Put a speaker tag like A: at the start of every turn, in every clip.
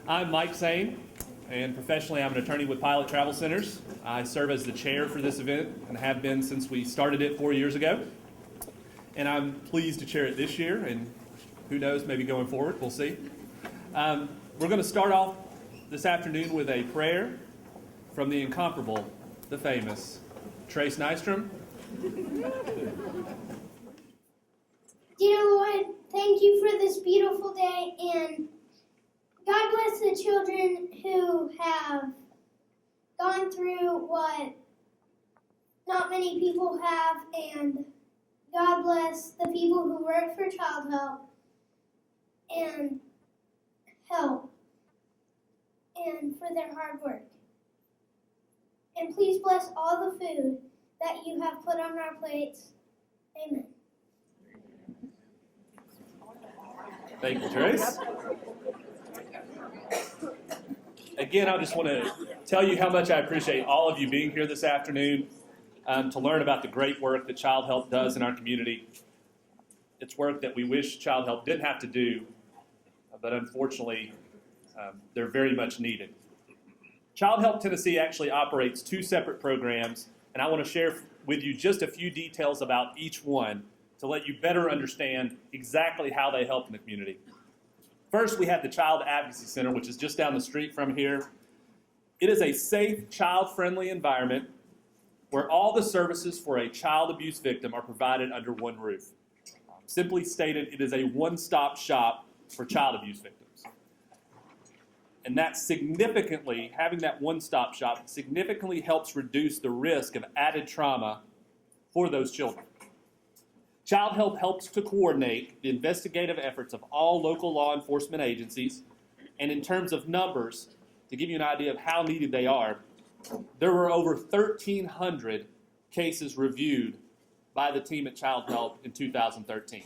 A: I'm Mike Sane, and professionally I'm an attorney with Pilot Travel Centers. I serve as the chair for this event and have been since we started it 4 years ago. And I'm pleased to chair it this year, and who knows, maybe going forward, we'll see. We're going to start off this afternoon with a prayer from the incomparable, the famous Trace Nystrom.
B: Dear Lord, thank you for this beautiful day, and God bless the children who have gone through what not many people have, and God bless the people who work for Childhelp and help and for their hard work. And please bless all the food that you have put on our plates. Amen.
A: Thank you, Trace. Again, I just want to tell you how much I appreciate all of you being here this afternoon to learn about the great work that Childhelp does in our community. It's work that we wish Childhelp didn't have to do, but unfortunately, they're very much needed. Childhelp Tennessee actually operates two separate programs, and I want to share with you just a few details about each one to let you better understand exactly how they help in the community. First, we have the Child Advocacy Center, which is just down the street from here. It is a safe, child-friendly environment where all the services for a child abuse victim are provided under one roof. Simply stated, it is a one-stop shop for child abuse victims. And that significantly, having that one-stop shop, significantly helps reduce the risk of added trauma for those children. Childhelp helps to coordinate the investigative efforts of all local law enforcement agencies, and in terms of numbers, to give you an idea of how needed they are, there were over 1,300 cases reviewed by the team at Childhelp in 2013.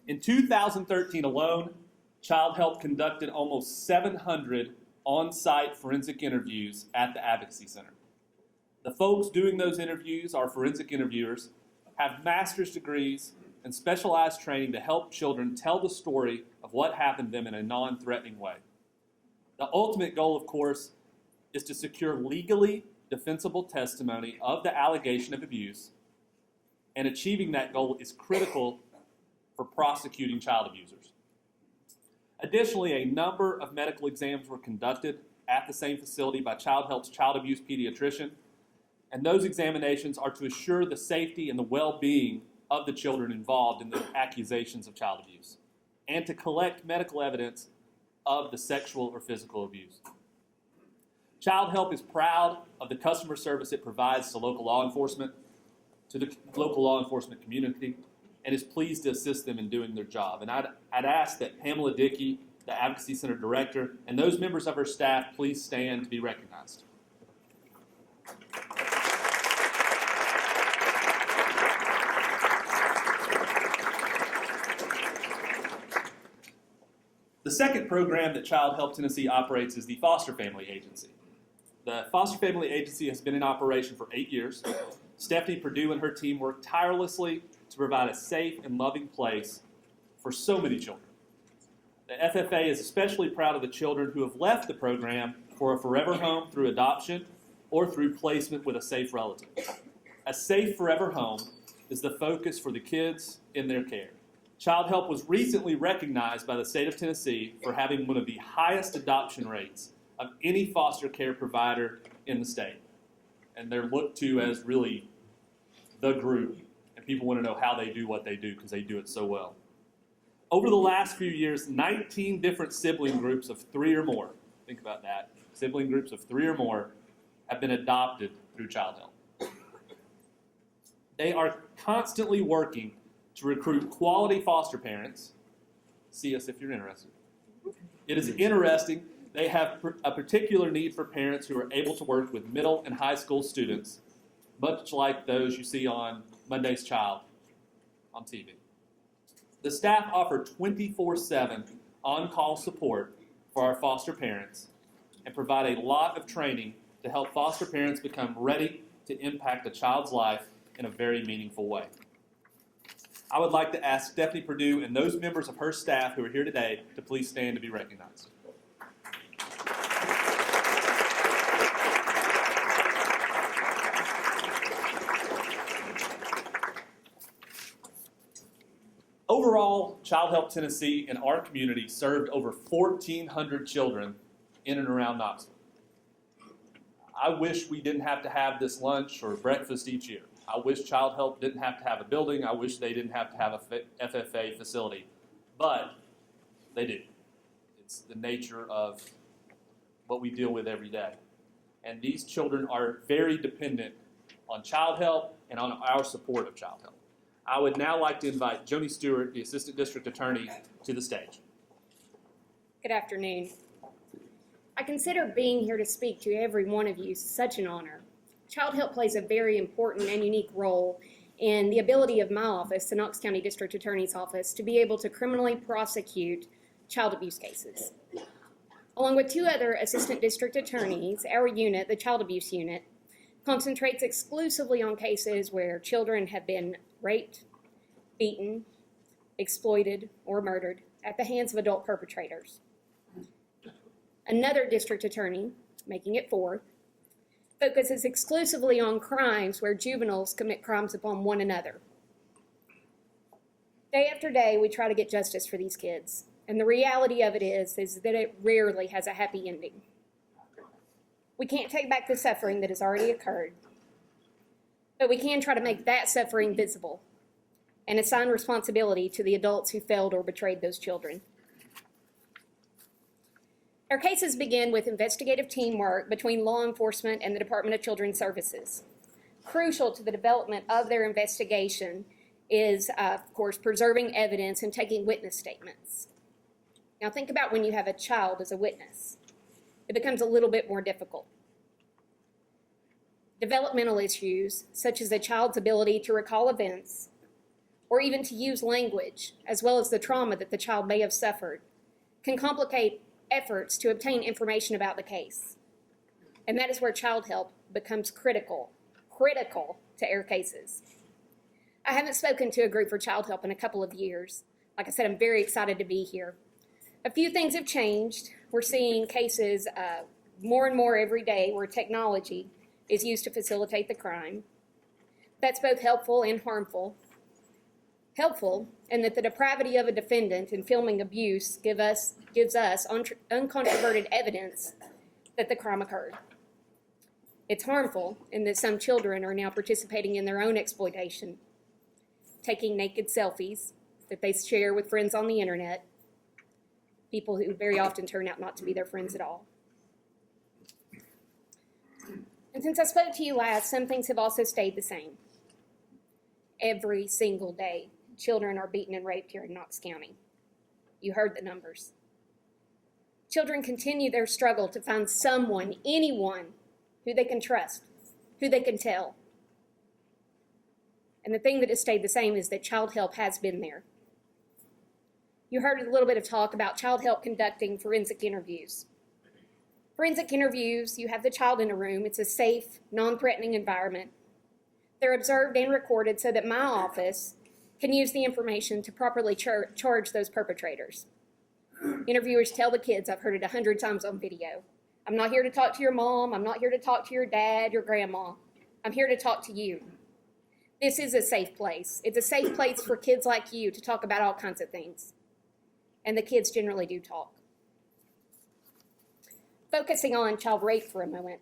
A: In 2013 alone, Childhelp conducted almost 700 on-site forensic interviews at the Advocacy Center. The folks doing those interviews, our forensic interviewers, have master's degrees and specialized training to help children tell the story of what happened to them in a non-threatening way. The ultimate goal, of course, is to secure legally defensible testimony of the allegation of abuse, and achieving that goal is critical for prosecuting child abusers. Additionally, a number of medical exams were conducted at the same facility by Childhelp's child abuse pediatrician, and those examinations are to assure the safety and the well-being of the children involved in the accusations of child abuse, and to collect medical evidence of the sexual or physical abuse. Childhelp is proud of the customer service it provides to local law enforcement, to the local law enforcement community, and is pleased to assist them in doing their job. And I'd ask that Pamela Dickey, the Advocacy Center Director, and those members of her staff please stand to be recognized. The second program that Childhelp Tennessee operates is the Foster Family Agency. The Foster Family Agency has been in operation for 8 years. Stephanie Perdue and her team work tirelessly to provide a safe and loving place for so many children. The FFA is especially proud of the children who have left the program for a forever home through adoption or through placement with a safe relative. A safe forever home is the focus for the kids in their care. Childhelp was recently recognized by the state of Tennessee for having one of the highest adoption rates of any foster care provider in the state. And they're looked to as really the group, and people want to know how they do what they do because they do it so well. Over the last few years, 19 different sibling groups of 3 or more, think about that, sibling groups of 3 or more have been adopted through Childhelp. They are constantly working to recruit quality foster parents. See us if you're interested. It is interesting. They have a particular need for parents who are able to work with middle and high school students, much like those you see on Monday's Child on TV. The staff offer 24/7 on-call support for our foster parents and provide a lot of training to help foster parents become ready to impact a child's life in a very meaningful way. I would like to ask Stephanie Perdue and those members of her staff who are here today to please stand to be recognized. Overall, Childhelp Tennessee in our community served over 1,400 children in and around Knoxville. I wish we didn't have to have this lunch or breakfast each year. I wish Childhelp didn't have to have a building. I wish they didn't have to have a FFA facility. But they do. It's the nature of what we deal with every day. And these children are very dependent on Childhelp and on our support of Childhelp. I would now like to invite Joni Stewart, the Assistant District Attorney, to the stage.
C: Good afternoon. I consider being here to speak to every one of you such an honor. Childhelp plays a very important and unique role in the ability of my office, the Knox County District Attorney's Office, to be able to criminally prosecute child abuse cases. Along with two other Assistant District Attorneys, our unit, the Child Abuse Unit, concentrates exclusively on cases where children have been raped, beaten, exploited, or murdered at the hands of adult perpetrators. Another district attorney, making it fourth, focuses exclusively on crimes where juveniles commit crimes upon one another. Day after day, we try to get justice for these kids, and the reality of it is that it rarely has a happy ending. We can't take back the suffering that has already occurred, but we can try to make that suffering visible and assign responsibility to the adults who failed or betrayed those children. Our cases begin with investigative teamwork between law enforcement and the Department of Children's Services. Crucial to the development of their investigation is, of course, preserving evidence and taking witness statements. Now think about when you have a child as a witness. It becomes a little bit more difficult. Developmental issues, such as a child's ability to recall events, or even to use language, as well as the trauma that the child may have suffered, can complicate efforts to obtain information about the case. And that is where Childhelp becomes critical to our cases. I haven't spoken to a group for Childhelp in a couple of years. Like I said, I'm very excited to be here. A few things have changed. We're seeing cases more and more every day where technology is used to facilitate the crime. That's both helpful and harmful. Helpful in that the depravity of a defendant in filming abuse gives us uncontroverted evidence that the crime occurred. It's harmful in that some children are now participating in their own exploitation, taking naked selfies that they share with friends on the internet, people who very often turn out not to be their friends at all. And since I spoke to you last, some things have also stayed the same. Every single day, children are beaten and raped here in Knox County. You heard the numbers. Children continue their struggle to find someone, anyone, who they can trust, who they can tell. And the thing that has stayed the same is that Childhelp has been there. You heard a little bit of talk about Childhelp conducting forensic interviews. Forensic interviews, you have the child in a room. It's a safe, non-threatening environment. They're observed and recorded so that my office can use the information to properly charge those perpetrators. Interviewers tell the kids, I've heard it 100 times on video, I'm not here to talk to your mom, I'm not here to talk to your dad, your grandma. I'm here to talk to you. This is a safe place. It's a safe place for kids like you to talk about all kinds of things. And the kids generally do talk. Focusing on child rape for a moment.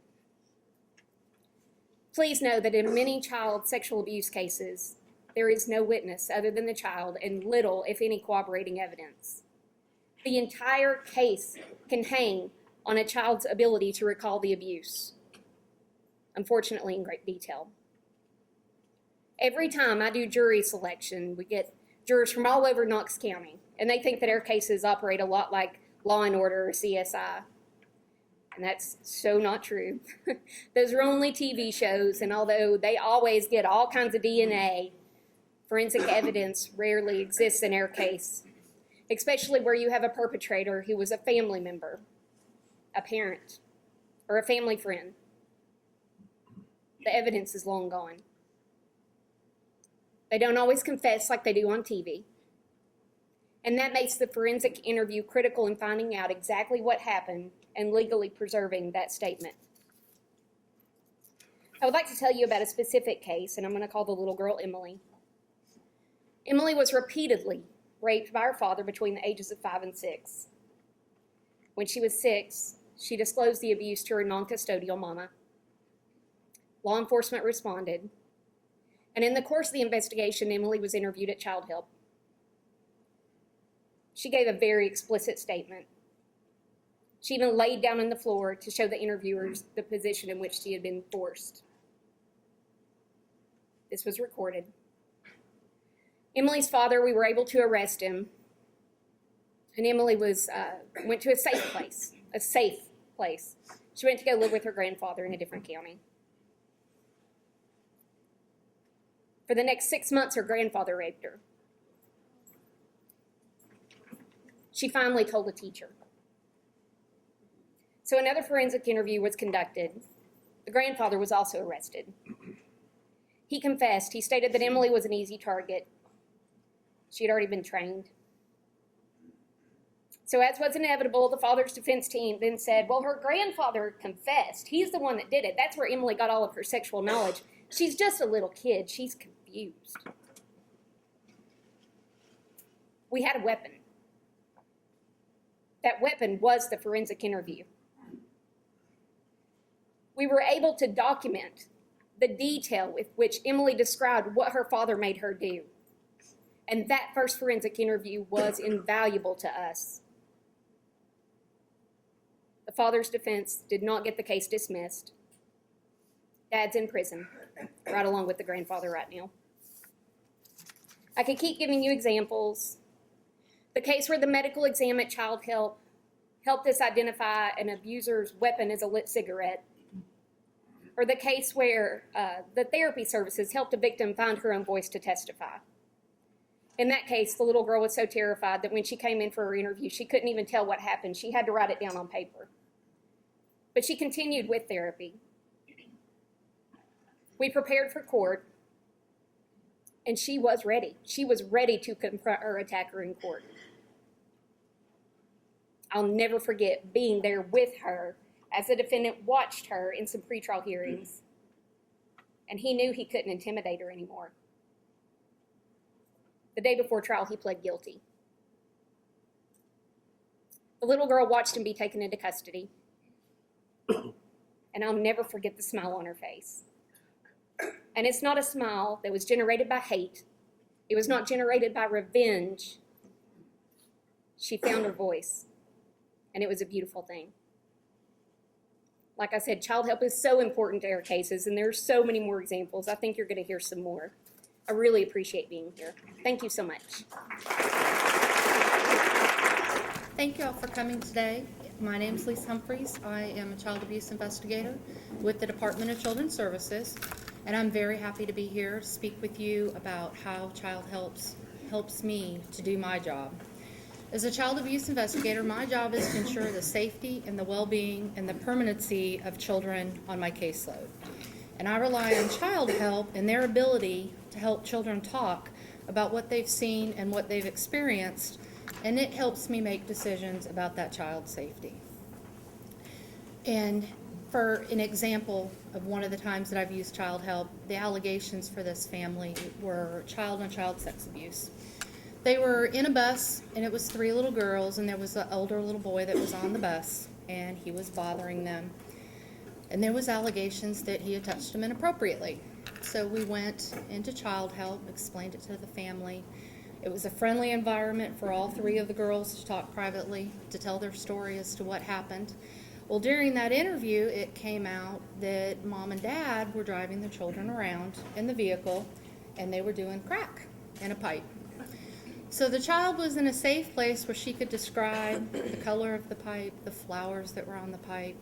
C: Please know that in many child sexual abuse cases, there is no witness other than the child and little, if any, corroborating evidence. The entire case can hang on a child's ability to recall the abuse, unfortunately in great detail. Every time I do jury selection, we get jurors from all over Knox County, and they think that our cases operate a lot like Law and Order or CSI. And that's so not true. Those are only TV shows, and although they always get all kinds of DNA, forensic evidence rarely exists in our case, especially where you have a perpetrator who was a family member, a parent, or a family friend. The evidence is long gone. They don't always confess like they do on TV. And that makes the forensic interview critical in finding out exactly what happened and legally preserving that statement. I would like to tell you about a specific case, and I'm going to call the little girl Emily. Emily was repeatedly raped by her father between the ages of 5 and 6. When she was 6, she disclosed the abuse to her non-custodial mama. Law enforcement responded, and in the course of the investigation, Emily was interviewed at Childhelp. She gave a very explicit statement. She even laid down on the floor to show the interviewers the position in which she had been forced. This was recorded. Emily's father, we were able to arrest him, and Emily went to a safe place. She went to go live with her grandfather in a different county. For the next 6 months, her grandfather raped her. She finally told a teacher. So another forensic interview was conducted. The grandfather was also arrested. He confessed. He stated that Emily was an easy target. She had already been trained. So as was inevitable, the father's defense team then said, well, her grandfather confessed. He's the one that did it. That's where Emily got all of her sexual knowledge. She's just a little kid. She's confused. We had a weapon. That weapon was the forensic interview. We were able to document the detail with which Emily described what her father made her do. And that first forensic interview was invaluable to us. The father's defense did not get the case dismissed. Dad's in prison, right along with the grandfather right now. I could keep giving you examples. The case where the medical exam at Childhelp helped us identify an abuser's weapon as a lit cigarette. Or the case where the therapy services helped a victim find her own voice to testify. In that case, the little girl was so terrified that when she came in for her interview, she couldn't even tell what happened. She had to write it down on paper. But she continued with therapy. We prepared for court, and she was ready. She was ready to confront her attacker in court. I'll never forget being there with her as the defendant watched her in some pretrial hearings, and he knew he couldn't intimidate her anymore. The day before trial, he pled guilty. The little girl watched him be taken into custody, and I'll never forget the smile on her face. And it's not a smile that was generated by hate. It was not generated by revenge. She found her voice, and it was a beautiful thing. Like I said, Childhelp is so important to our cases, and there's so many more examples. I think you're going to hear some more. I really appreciate being here. Thank you so much.
D: Thank you all for coming today. My name is Lisa Humphreys. I am a child abuse investigator with the Department of Children's Services, and I'm very happy to be here to speak with you about how Childhelp helps me to do my job. As a child abuse investigator, my job is to ensure the safety and the well-being and the permanency of children on my caseload. And I rely on Childhelp and their ability to help children talk about what they've seen and what they've experienced, and it helps me make decisions about that child's safety. And for an example of one of the times that I've used Childhelp, the allegations for this family were child-on-child sex abuse. They were in a bus, and it was 3 little girls, and there was an older little boy that was on the bus, and he was bothering them. And there was allegations that he had touched them inappropriately. So we went into Childhelp, explained it to the family. It was a friendly environment for all 3 of the girls to talk privately, to tell their story as to what happened. Well, during that interview, it came out that Mom and Dad were driving their children around in the vehicle, and they were doing crack in a pipe. So the child was in a safe place where she could describe the color of the pipe, the flowers that were on the pipe,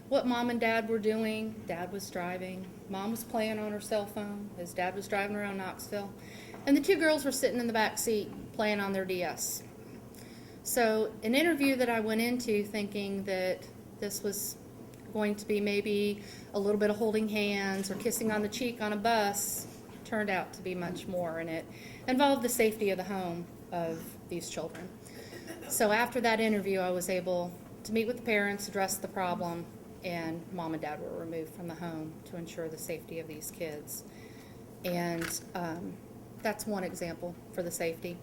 D: what Mom and Dad were doing. Dad was driving. Mom was playing on her cell phone as Dad was driving around Knoxville. And the 2 girls were sitting in the back seat playing on their DS. So an interview that I went into thinking that this was going to be maybe a little bit of holding hands or kissing on the cheek on a bus turned out to be much more, and it involved the safety of the home of these children. So after that interview, I was able to meet with the parents, address the problem, and mom and dad were removed from the home to ensure the safety of these kids. And that's one example for the safety.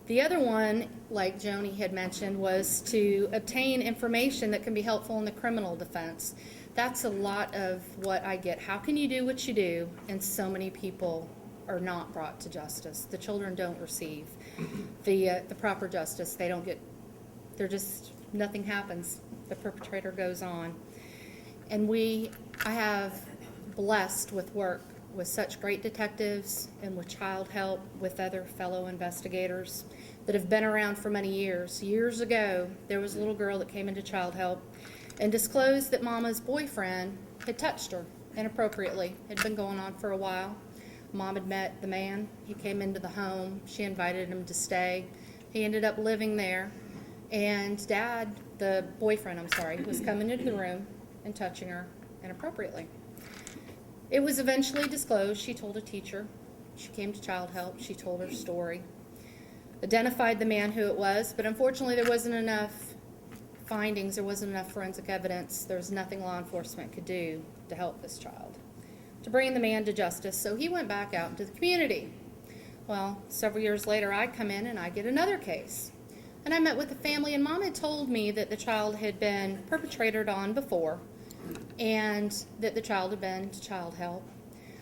D: The other one, like Joni had mentioned, was to obtain information that can be helpful in the criminal defense. That's a lot of what I get. How can you do what you do and so many people are not brought to justice? The children don't receive the proper justice. They don't get, nothing happens. The perpetrator goes on. And I have blessed with work with such great detectives and with Childhelp, with other fellow investigators that have been around for many years. Years ago, there was a little girl that came into Childhelp and disclosed that Mama's boyfriend had touched her inappropriately. It had been going on for a while. Mom had met the man. He came into the home. She invited him to stay. He ended up living there. And Dad, the boyfriend, was coming into the room and touching her inappropriately. It was eventually disclosed. She told a teacher. She came to Childhelp. She told her story. Identified the man who it was, but unfortunately there wasn't enough findings. There wasn't enough forensic evidence. There was nothing law enforcement could do to help this child, to bring the man to justice. So he went back out into the community. Well, several years later, I come in and I get another case. And I met with the family, and Mom had told me that the child had been perpetrated on before, and that the child had been to Childhelp.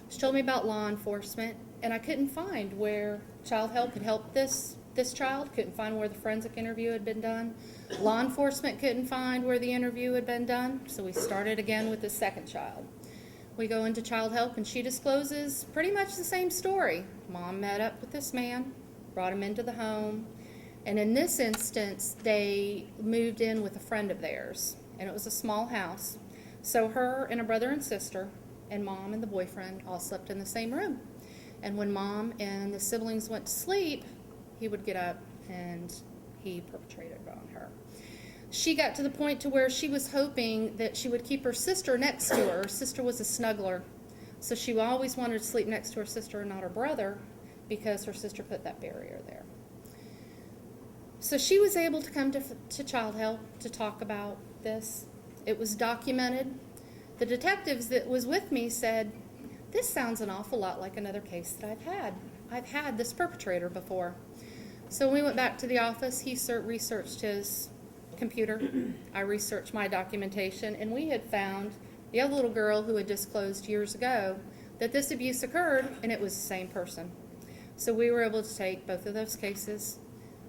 D: She told me about law enforcement, and I couldn't find where Childhelp had helped this child, couldn't find where the forensic interview had been done. Law enforcement couldn't find where the interview had been done, so we started again with the second child. We go into Childhelp, and she discloses pretty much the same story. Mom met up with this man, brought him into the home, and in this instance, they moved in with a friend of theirs, and it was a small house. So her and a brother and sister and Mom and the boyfriend all slept in the same room. And when Mom and the siblings went to sleep, he would get up and he perpetrated on her. She got to the point to where she was hoping that she would keep her sister next to her. Her sister was a snuggler, so she always wanted to sleep next to her sister and not her brother because her sister put that barrier there. So she was able to come to Childhelp to talk about this. It was documented. The detectives that was with me said, this sounds an awful lot like another case that I've had. I've had this perpetrator before. So we went back to the office. He researched his computer. I researched my documentation, and we had found the other little girl who had disclosed years ago that this abuse occurred, and it was the same person. So we were able to take both of those cases,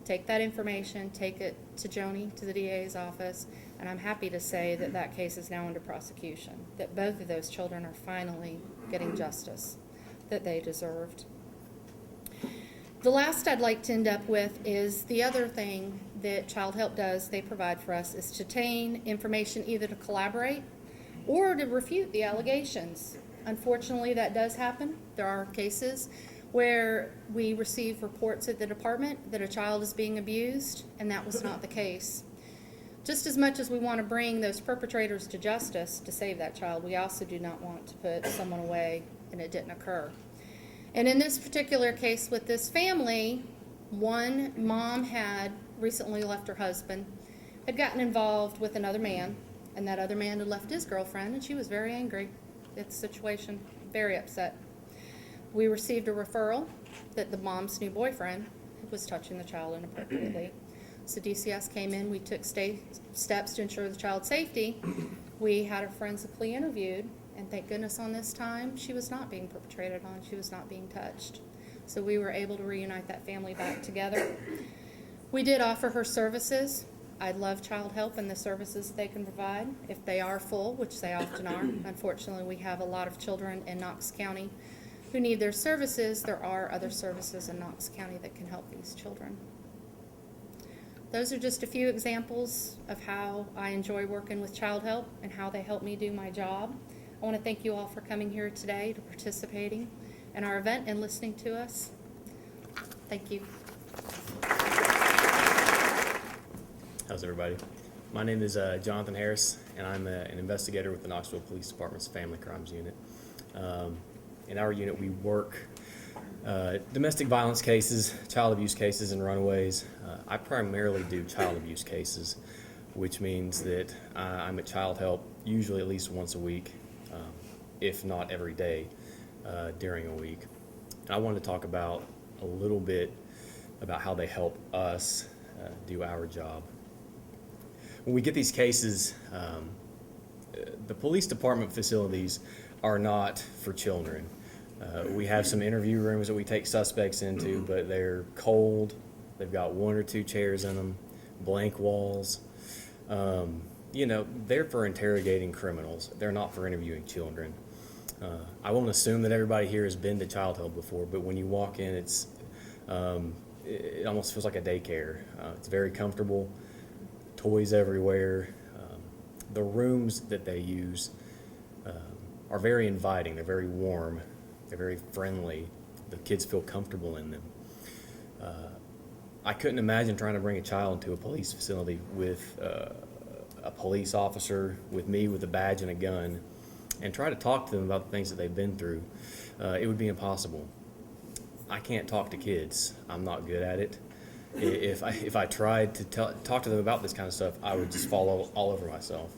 D: take that information, take it to Joni, to the DA's office, and I'm happy to say that that case is now under prosecution, that both of those children are finally getting justice that they deserved. The last I'd like to end up with is the other thing that Childhelp does, they provide for us, is to obtain information either to collaborate or to refute the allegations. Unfortunately, that does happen. There are cases where we receive reports at the department that a child is being abused, and that was not the case. Just as much as we want to bring those perpetrators to justice to save that child, we also do not want to put someone away and it didn't occur. And in this particular case with this family, one mom had recently left her husband, had gotten involved with another man, and that other man had left his girlfriend, and she was very angry at the situation, very upset. We received a referral that the mom's new boyfriend was touching the child inappropriately. So DCS came in, we took steps to ensure the child's safety. We had her forensically interviewed, and thank goodness on this time, she was not being perpetrated on, she was not being touched. So we were able to reunite that family back together. We did offer her services. I love Childhelp and the services they can provide if they are full, which they often are. Unfortunately, we have a lot of children in Knox County who need their services. There are other services in Knox County that can help these children. Those are just a few examples of how I enjoy working with Childhelp and how they help me do my job. I want to thank you all for coming here today, to participating in our event and listening to us. Thank you.
E: How's everybody? My name is Jonathan Harris, and I'm an investigator with the Knoxville Police Department's Family Crimes Unit. In our unit, we work Domestic violence cases, child abuse cases, and runaways. I primarily do child abuse cases, which means that I'm at Childhelp usually at least once a week, if not every day during a week. And I wanted to talk about a little bit about how they help us do our job. When we get these cases, the police department facilities are not for children. We have some interview rooms that we take suspects into, but they're cold. They've got 1 or 2 chairs in them, blank walls. They're for interrogating criminals. They're not for interviewing children. I won't assume that everybody here has been to Childhelp before, but when you walk in, it almost feels like a daycare. It's very comfortable, toys everywhere. The rooms that they use are very inviting. They're very warm. They're very friendly. The kids feel comfortable in them. I couldn't imagine trying to bring a child to a police facility with a police officer, with me with a badge and a gun, and try to talk to them about the things that they've been through. It would be impossible. I can't talk to kids. I'm not good at it. If I tried to talk to them about this kind of stuff, I would just fall all over myself.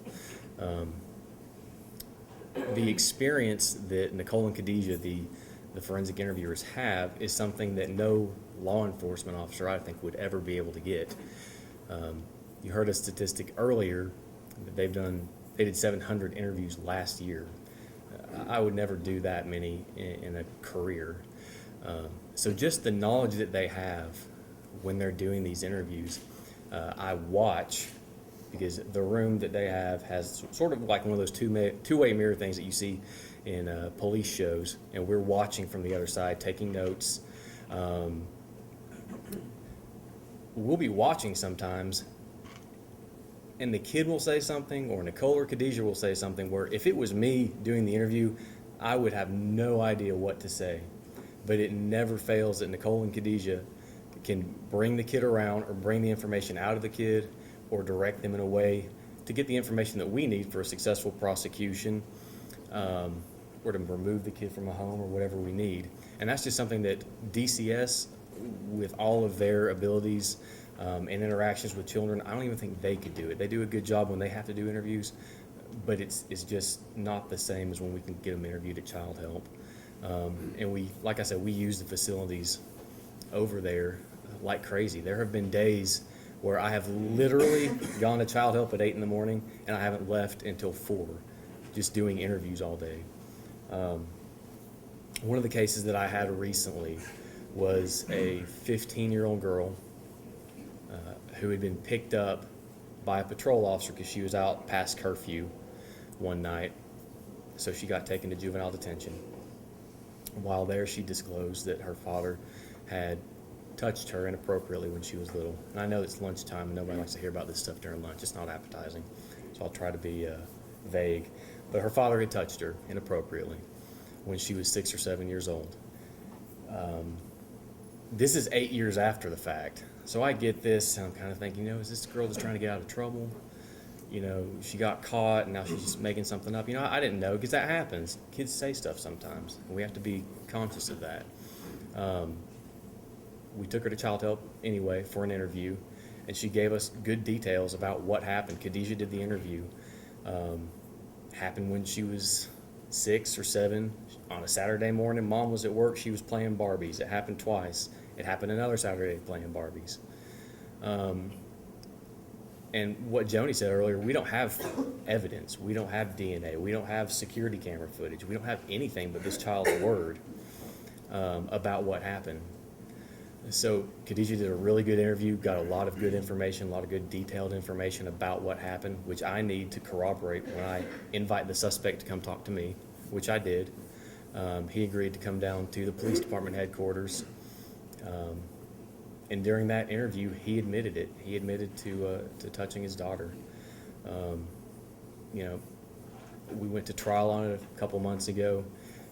E: The experience that Nicole and Khadijah, the forensic interviewers, have is something that no law enforcement officer, I think, would ever be able to get. You heard a statistic earlier that they did 700 interviews last year. I would never do that many in a career. So just the knowledge that they have when they're doing these interviews, I watch, because the room that they have has sort of like one of those two-way mirror things that you see in police shows, and we're watching from the other side, taking notes. We'll be watching sometimes, and the kid will say something, or Nicole or Khadijah will say something, where if it was me doing the interview, I would have no idea what to say. But it never fails that Nicole and Khadijah can bring the kid around, or bring the information out of the kid, or direct them in a way to get the information that we need for a successful prosecution, or to remove the kid from a home, or whatever we need. And that's just something that DCS, with all of their abilities and interactions with children, I don't even think they could do it. They do a good job when they have to do interviews, but it's just not the same as when we can get them interviewed at Childhelp. And we, like I said, we use the facilities over there like crazy. There have been days where I have literally gone to Childhelp at 8 in the morning and I haven't left until 4, just doing interviews all day. One of the cases that I had recently was a 15-year-old girl who had been picked up by a patrol officer because she was out past curfew one night. So she got taken to juvenile detention. While there, she disclosed that her father had touched her inappropriately when she was little. And I know it's lunchtime and nobody likes to hear about this stuff during lunch. It's not appetizing, so I'll try to be vague. But her father had touched her inappropriately when she was 6 or 7 years old. This is 8 years after the fact. So I get this, and I'm kind of thinking, is this girl just trying to get out of trouble? She got caught, and now she's just making something up. I didn't know, because that happens. Kids say stuff sometimes, and we have to be conscious of that. We took her to Childhelp anyway for an interview, and she gave us good details about what happened. Khadijah did the interview. Happened when she was 6 or 7 on a Saturday morning. Mom was at work. She was playing Barbies. It happened twice. It happened another Saturday playing Barbies. And what Joni said earlier, we don't have evidence. We don't have DNA. We don't have security camera footage. We don't have anything but this child's word about what happened. So Khadijah did a really good interview, got a lot of good information, a lot of good detailed information about what happened, which I need to corroborate when I invite the suspect to come talk to me, which I did. He agreed to come down to the police department headquarters. And during that interview, he admitted it. He admitted to touching his daughter. We went to trial on it a couple months ago,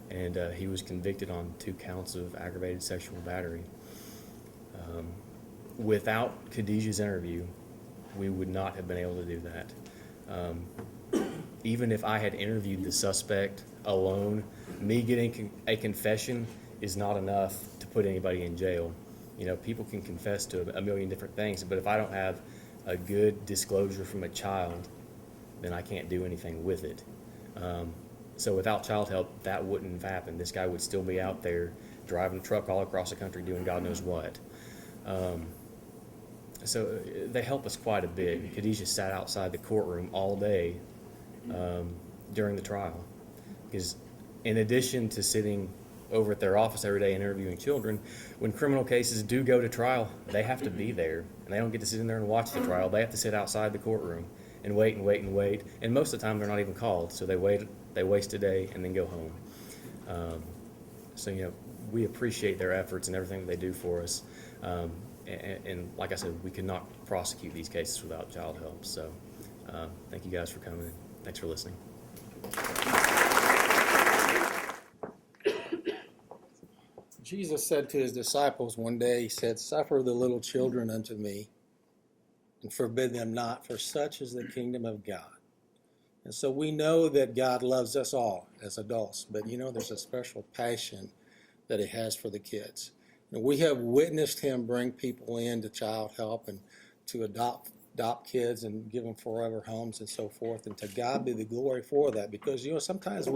E: and he was convicted on 2 counts of aggravated sexual battery. Without Khadijah's interview, we would not have been able to do that. Even if I had interviewed the suspect alone, me getting a confession is not enough to put anybody in jail. You know, people can confess to a million different things, but if I don't have a good disclosure from a child, then I can't do anything with it. So without Childhelp, that wouldn't have happened. This guy would still be out there driving a truck all across the country doing God knows what. So they help us quite a bit. Khadijah sat outside the courtroom all day during the trial, because in addition to sitting over at their office every day and interviewing children, when criminal cases do go to trial, they have to be there, and they don't get to sit in there and watch the trial. They have to sit outside the courtroom and wait and wait and wait, and most of the time they're not even called, so they waste a day and then go home. So, you know, we appreciate their efforts and everything that they do for us. And like I said, we could not prosecute these cases without Childhelp. So thank you guys for coming. Thanks for listening.
F: Jesus said to his disciples one day, he said, "Suffer the little children unto me, and forbid them not, for such is the kingdom of God." And so we know that God loves us all as adults, but you know, there's a special passion that he has for the kids. And we have witnessed him bring people in to Childhelp and to adopt kids and give them forever homes and so forth. And to God be the glory for that, because you know, sometimes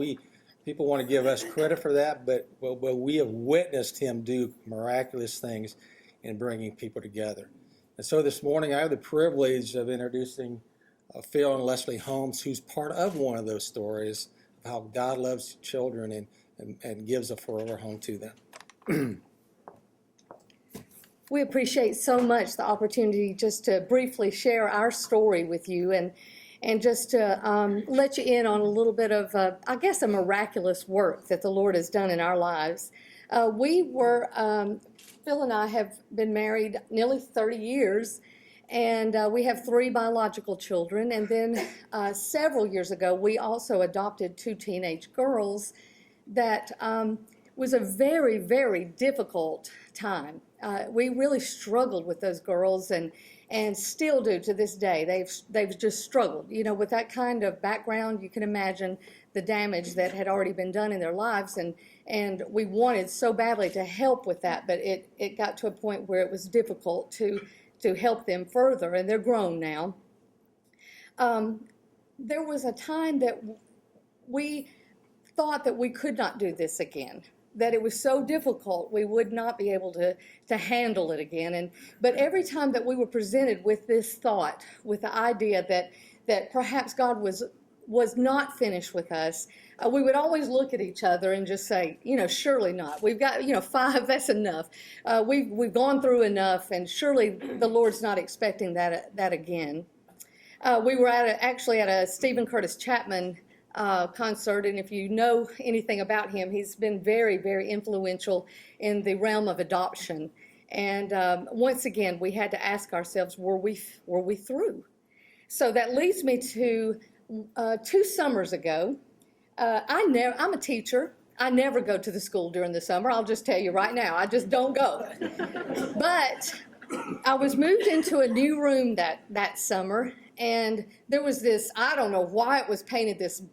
F: people want to give us credit for that, but we have witnessed him do miraculous things in bringing people together. And so this morning I have the privilege of introducing Phil and Leslie Holmes, who's part of one of those stories of how God loves children and gives a forever home to them.
G: We appreciate so much the opportunity just to briefly share our story with you and just to let you in on a little bit of, I guess, a miraculous work that the Lord has done in our lives. Phil and I have been married nearly 30 years, and we have 3 biological children. And then several years ago, we also adopted 2 teenage girls. That was a very, very difficult time. We really struggled with those girls, and still do to this day. They've just struggled. You know, with that kind of background, you can imagine the damage that had already been done in their lives, and we wanted so badly to help with that, but it got to a point where it was difficult to help them further, and they're grown now. There was a time that we thought that we could not do this again, that it was so difficult we would not be able to handle it again. But every time that we were presented with this thought, with the idea that perhaps God was not finished with us, we would always look at each other and just say, you know, surely not. We've got, 5, that's enough. We've gone through enough, and surely the Lord's not expecting that again. We were actually at a Stephen Curtis Chapman concert, and if you know anything about him, he's been very, very influential in the realm of adoption. And once again, we had to ask ourselves, were we through? So that leads me to 2 summers ago. I'm a teacher. I never go to the school during the summer. I'll just tell you right now, I just don't go. But I was moved into a new room that summer, and there was this, I don't know why it was painted this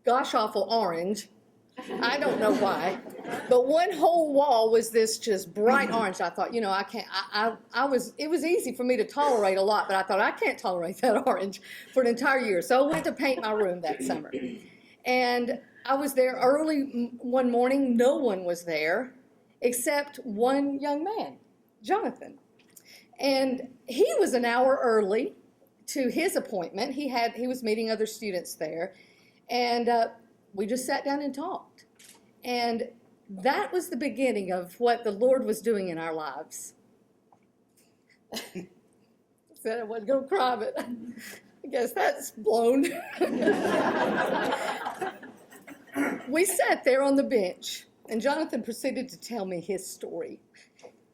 G: gosh awful orange. I don't know why, but one whole wall was this just bright orange. I thought, I can't, it was easy for me to tolerate a lot, but I thought I can't tolerate that orange for an entire year. So I went to paint my room that summer, and I was there early one morning. No one was there except one young man, Jonathan. And he was an hour early to his appointment. He was meeting other students there. And we just sat down and talked. And that was the beginning of what the Lord was doing in our lives. I said I wasn't going to cry, but I guess that's blown. We sat there on the bench, and Jonathan proceeded to tell me his story.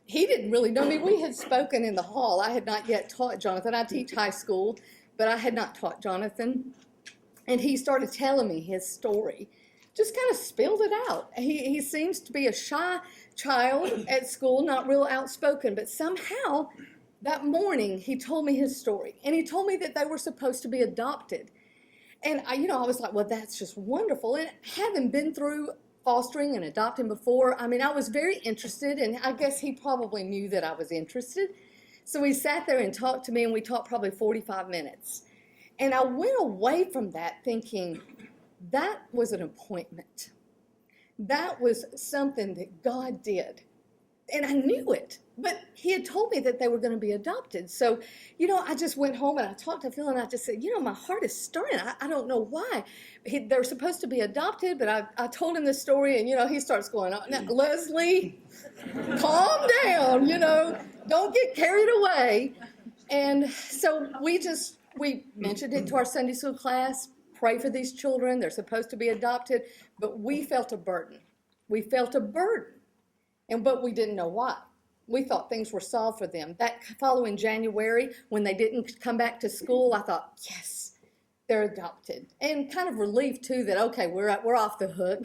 G: He didn't really know me. We had spoken in the hall. I had not yet taught Jonathan. I teach high school, but I had not taught Jonathan. And he started telling me his story, just kind of spilled it out. He seems to be a shy child at school, not real outspoken, but somehow that morning he told me his story. And he told me that they were supposed to be adopted. And I was like, well, that's just wonderful. And having been through fostering and adopting before. I mean, I was very interested, and I guess he probably knew that I was interested. So he sat there and talked to me, and we talked probably 45 minutes. And I went away from that thinking, that was an appointment. That was something that God did. And I knew it, but he had told me that they were going to be adopted. So, I just went home and I talked to Phil and I just said, my heart is stirring. I don't know why. They're supposed to be adopted, but I told him this story and, he starts going, now, Leslie, calm down, don't get carried away. And so we mentioned it to our Sunday school class, pray for these children. They're supposed to be adopted, but we felt a burden. We felt a burden. But we didn't know why. We thought things were solved for them. That following January, when they didn't come back to school, I thought, yes, they're adopted. And kind of relieved, too, that, okay, we're off the hook.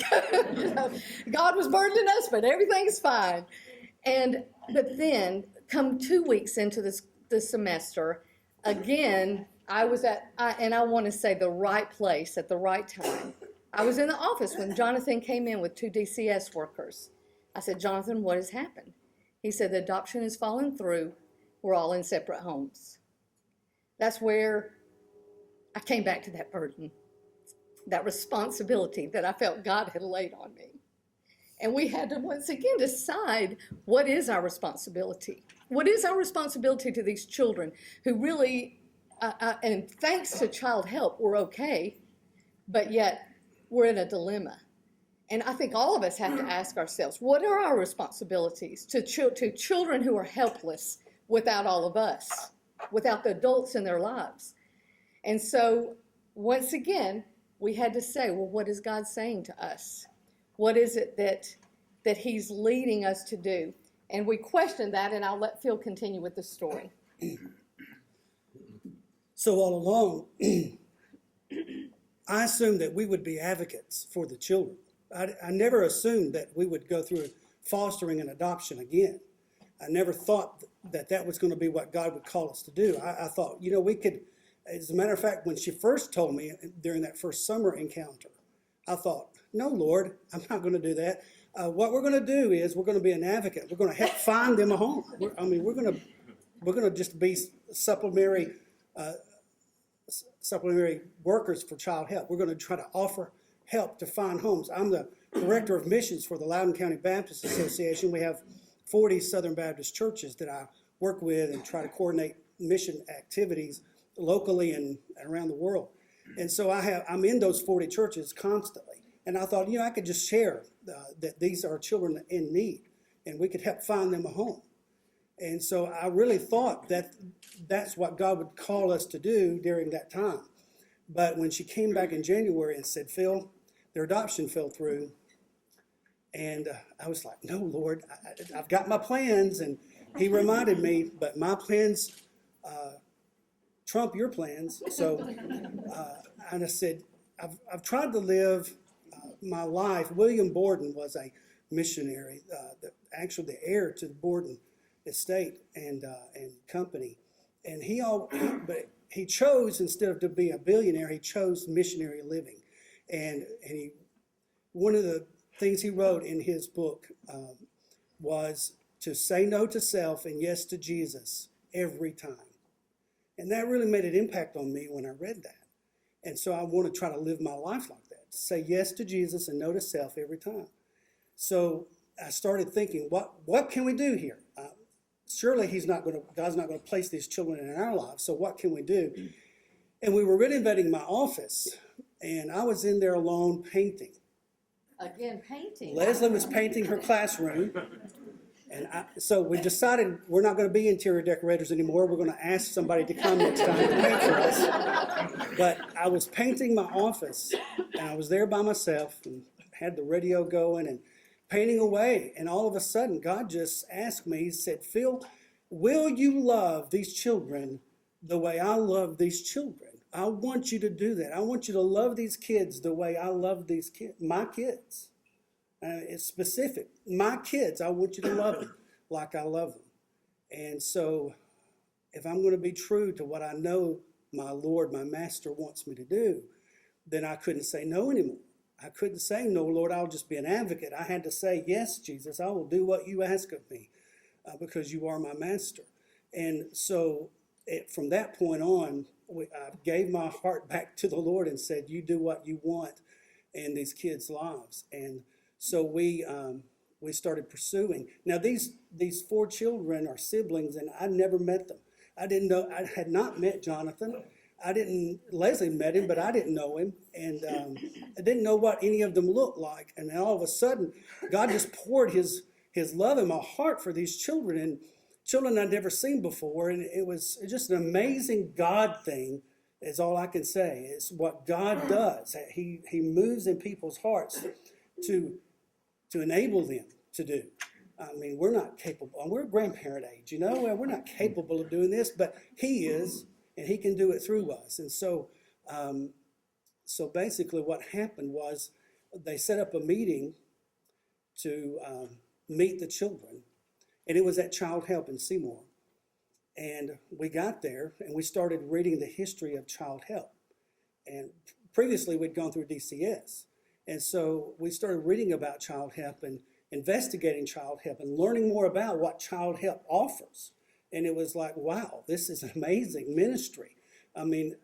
G: God was burdening us, but everything's fine. But then, come 2 weeks into the semester, again, I was and I want to say the right place at the right time. I was in the office when Jonathan came in with 2 DCS workers. I said, Jonathan, what has happened? He said, the adoption has fallen through. We're all in separate homes. That's where I came back to that burden, that responsibility that I felt God had laid on me. And we had to once again decide, what is our responsibility? What is our responsibility to these children who really, and thanks to Childhelp, we're okay, but yet we're in a dilemma. And I think all of us have to ask ourselves, what are our responsibilities to children who are helpless without all of us, without the adults in their lives? And so, once again, we had to say, well, what is God saying to us? What is it that he's leading us to do? And we questioned that, and I'll let Phil continue with the story.
H: So all along, I assumed that we would be advocates for the children. I never assumed that we would go through fostering and adoption again. I never thought that was going to be what God would call us to do. I thought, we could, as a matter of fact, when she first told me during that first summer encounter, I thought, no, Lord, I'm not going to do that. What we're going to do is we're going to be an advocate. We're going to help find them a home. We're going to just be supplementary workers for Childhelp. We're going to try to offer help to find homes. I'm the director of missions for the Loudoun County Baptist Association. We have 40 Southern Baptist churches that I work with and try to coordinate mission activities locally and around the world. And so I'm in those 40 churches constantly. And I thought, I could just share that these are children in need and we could help find them a home. And so I really thought that that's what God would call us to do during that time. But when she came back in January and said, Phil, their adoption fell through, and I was like, no, Lord, I've got my plans. And he reminded me, but my plans trump your plans. So, and I said, I've tried to live my life. William Borden was a missionary, actually the heir to the Borden estate and company. And he chose, instead of to be a billionaire, he chose missionary living. And one of the things he wrote in his book was to say no to self and yes to Jesus every time. And that really made an impact on me when I read that. And so I want to try to live my life like that. Say yes to Jesus and no to self every time. So I started thinking, what can we do here? Surely God's not going to place these children in our lives, so what can we do? And we were renovating my office, and I was in there alone painting.
G: Again, painting.
H: Leslie was painting her classroom, and so we decided we're not going to be interior decorators anymore. We're going to ask somebody to come next time to paint for us. But I was painting my office, and I was there by myself, and had the radio going, and painting away, and all of a sudden, God just asked me, he said, Phil, will you love these children the way I love these children? I want you to do that. I want you to love these kids the way I love these kids, my kids. It's specific. My kids, I want you to love them like I love them. And so if I'm going to be true to what I know my Lord, my Master wants me to do, then I couldn't say no anymore. I couldn't say, no, Lord, I'll just be an advocate. I had to say, yes, Jesus, I will do what you ask of me because you are my master. And so from that point on, I gave my heart back to the Lord and said, you do what you want in these kids' lives. And so we started pursuing. Now, these 4 children are siblings, and I never met them. I didn't know, I had not met Jonathan. Leslie met him, but I didn't know him. And I didn't know what any of them looked like. And then all of a sudden, God just poured his love in my heart for these children, and children I'd never seen before. And it was just an amazing God thing, is all I can say. It's what God does. He moves in people's hearts to enable them to do. I mean, we're not capable. We're grandparent age, we're not capable of doing this, but he is, and he can do it through us. And so, so basically what happened was they set up a meeting to meet the children, and it was at Childhelp in Seymour. And we got there, and we started reading the history of Childhelp. And previously, we'd gone through DCS. And so we started reading about Childhelp and investigating Childhelp and learning more about what Childhelp offers. And it was like, wow, this is an amazing ministry. I mean,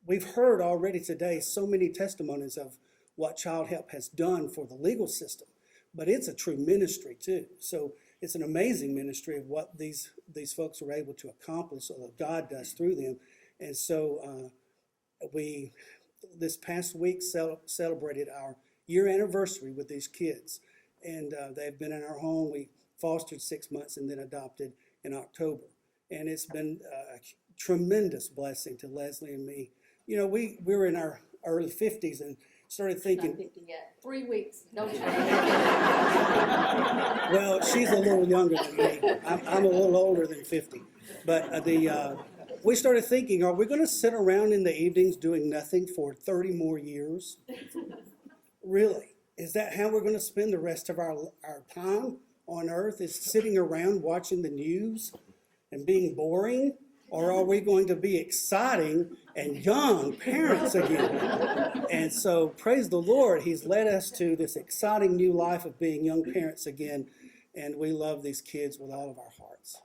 H: we've heard already today so many testimonies of what Childhelp has done for the legal system, but it's a true ministry too. So it's an amazing ministry of what these folks were able to accomplish, or what God does through them. And so we, this past week, celebrated our year anniversary with these kids. And they've been in our home. We fostered 6 months and then adopted in October. And it's been a tremendous blessing to Leslie and me. We were in our early 50s and started thinking.
G: Not 50 yet. 3 weeks. No.
H: Well, she's a little younger than me. I'm a little older than 50. But we started thinking, are we going to sit around in the evenings doing nothing for 30 more years? Really? Is that how we're going to spend the rest of our time on earth, is sitting around watching the news and being boring? Or are we going to be exciting and young parents again? And so praise the Lord, he's led us to this exciting new life of being young parents again. And we love these kids with all of our hearts.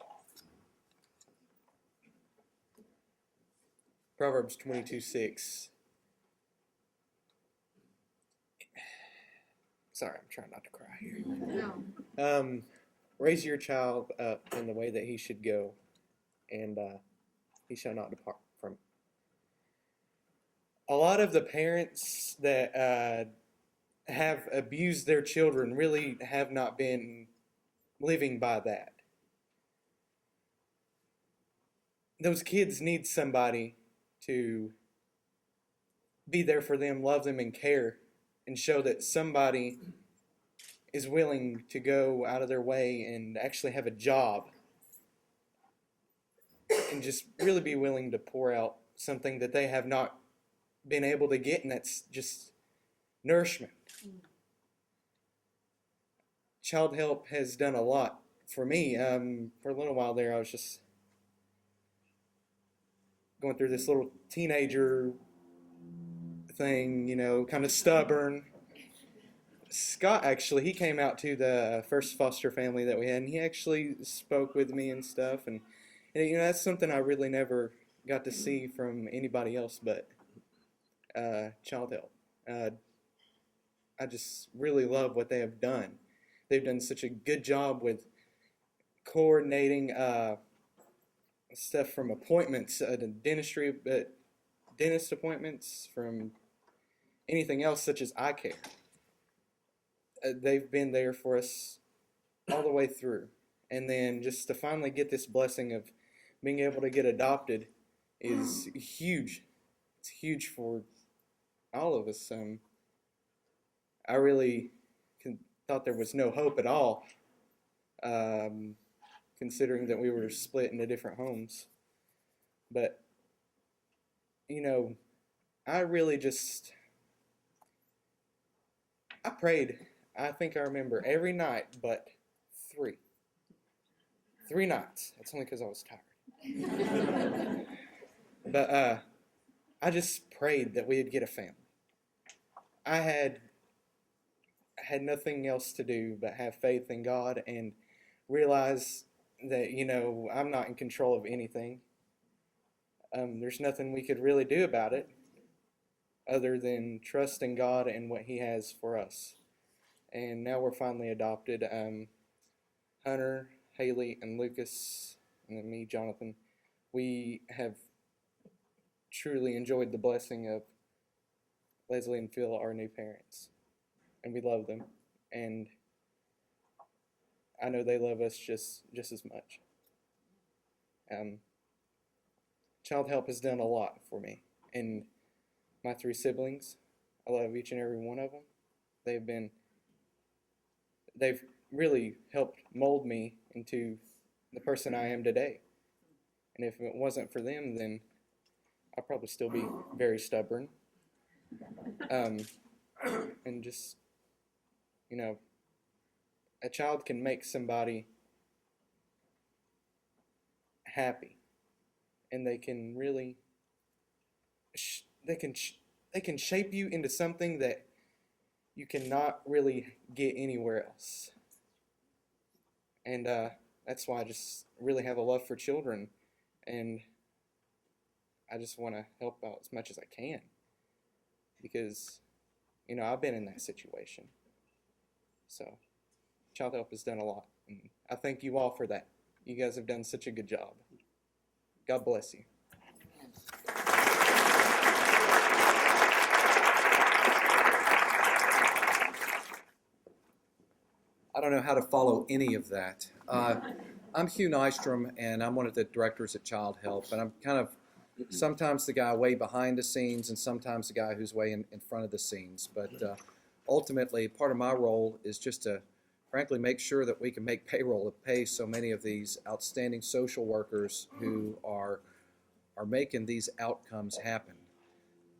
I: Proverbs 22:6. Sorry, I'm trying not to cry here.
G: No.
I: Raise your child up in the way that he should go, and he shall not depart from it. A lot of the parents that have abused their children really have not been living by that. Those kids need somebody to be there for them, love them, and care, and show that somebody is willing to go out of their way and actually have a job and just really be willing to pour out something that they have not been able to get, and that's just nourishment. Childhelp has done a lot for me. For a little while there, I was just going through this little teenager thing, kind of stubborn. Scott, actually, he came out to the first foster family that we had, and he actually spoke with me and stuff, and that's something I really never got to see from anybody else but Childhelp. I just really love what they have done. They've done such a good job with coordinating stuff from appointments, to dentist appointments, from anything else such as eye care. They've been there for us all the way through. And then just to finally get this blessing of being able to get adopted is huge. It's huge for all of us. I really thought there was no hope at all, considering that we were split into different homes. But, I really just, I prayed. I think I remember every night but 3. 3 nights. That's only because I was tired. But I just prayed that we'd get a family. I had had nothing else to do but have faith in God and realize that, you know, I'm not in control of anything. There's nothing we could really do about it other than trust in God and what He has for us. And now we're finally adopted. Hunter, Haley, and Lucas, and then me, Jonathan, we have truly enjoyed the blessing of Leslie and Phil, our new parents. And we love them. And I know they love us just as much. Childhelp has done a lot for me. And my 3 siblings, I love each and every one of them. They've really helped mold me into the person I am today. And if it wasn't for them, then I'd probably still be very stubborn. And just, you know, a child can make somebody happy, and they can really, they can shape you into something that you cannot really get anywhere else. And that's why I just really have a love for children, and I just want to help out as much as I can, because, you know, I've been in that situation. So Childhelp has done a lot, and I thank you all for that. You guys have done such a good job. God bless you.
J: I don't know how to follow any of that. I'm Hugh Nystrom, and I'm one of the directors at Childhelp, and I'm kind of sometimes the guy way behind the scenes and sometimes the guy who's way in front of the scenes. But ultimately, part of my role is just to, frankly, make sure that we can make payroll to pay so many of these outstanding social workers who are making these outcomes happen.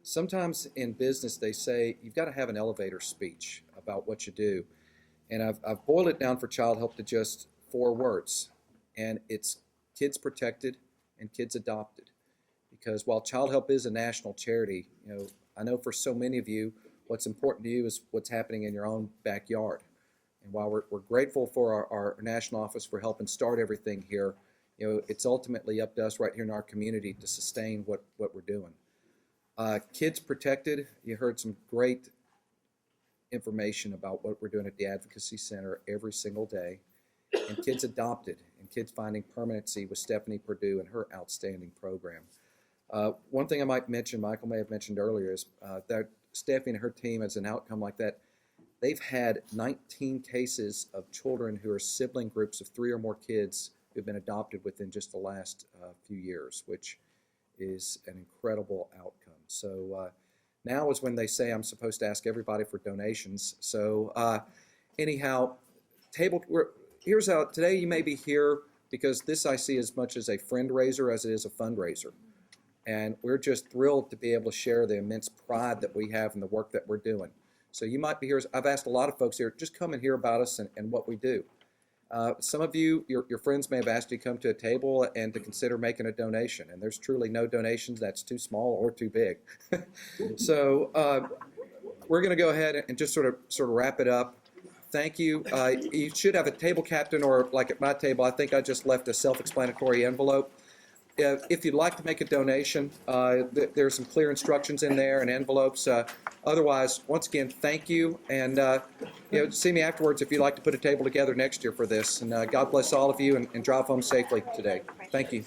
J: Sometimes in business they say you've got to have an elevator speech about what you do. And I've boiled it down for Childhelp to just 4 words. And it's kids protected and kids adopted. Because while Childhelp is a national charity, you know, I know for so many of you, what's important to you is what's happening in your own backyard. And while we're grateful for our national office for helping start everything here, you know, it's ultimately up to us right here in our community to sustain what we're doing. Kids protected, you heard some great information about what we're doing at the Advocacy Center every single day. And kids adopted, and kids finding permanency with Stephanie Perdue and her outstanding program. One thing I might mention, Michael may have mentioned earlier, is that Stephanie and her team, as an outcome like that, they've had 19 cases of children who are sibling groups of 3 or more kids who've been adopted within just the last few years, which is an incredible outcome. So now is when they say I'm supposed to ask everybody for donations. So anyhow, here's how, today you may be here because this I see as much as a friend raiser as it is a fundraiser. And we're just thrilled to be able to share the immense pride that we have in the work that we're doing. So you might be here, I've asked a lot of folks here, just come and hear about us and what we do. Some of you, your friends may have asked you to come to a table and to consider making a donation. And there's truly no donations that's too small or too big. So we're going to go ahead and just sort of wrap it up. Thank you. You should have a table captain, or like at my table, I think I just left a self-explanatory envelope. If you'd like to make a donation, there's some clear instructions in there and envelopes. Otherwise, once again, thank you. And you know, see me afterwards if you'd like to put a table together next year for this. And God bless all of you, and drive home safely today. Thank you.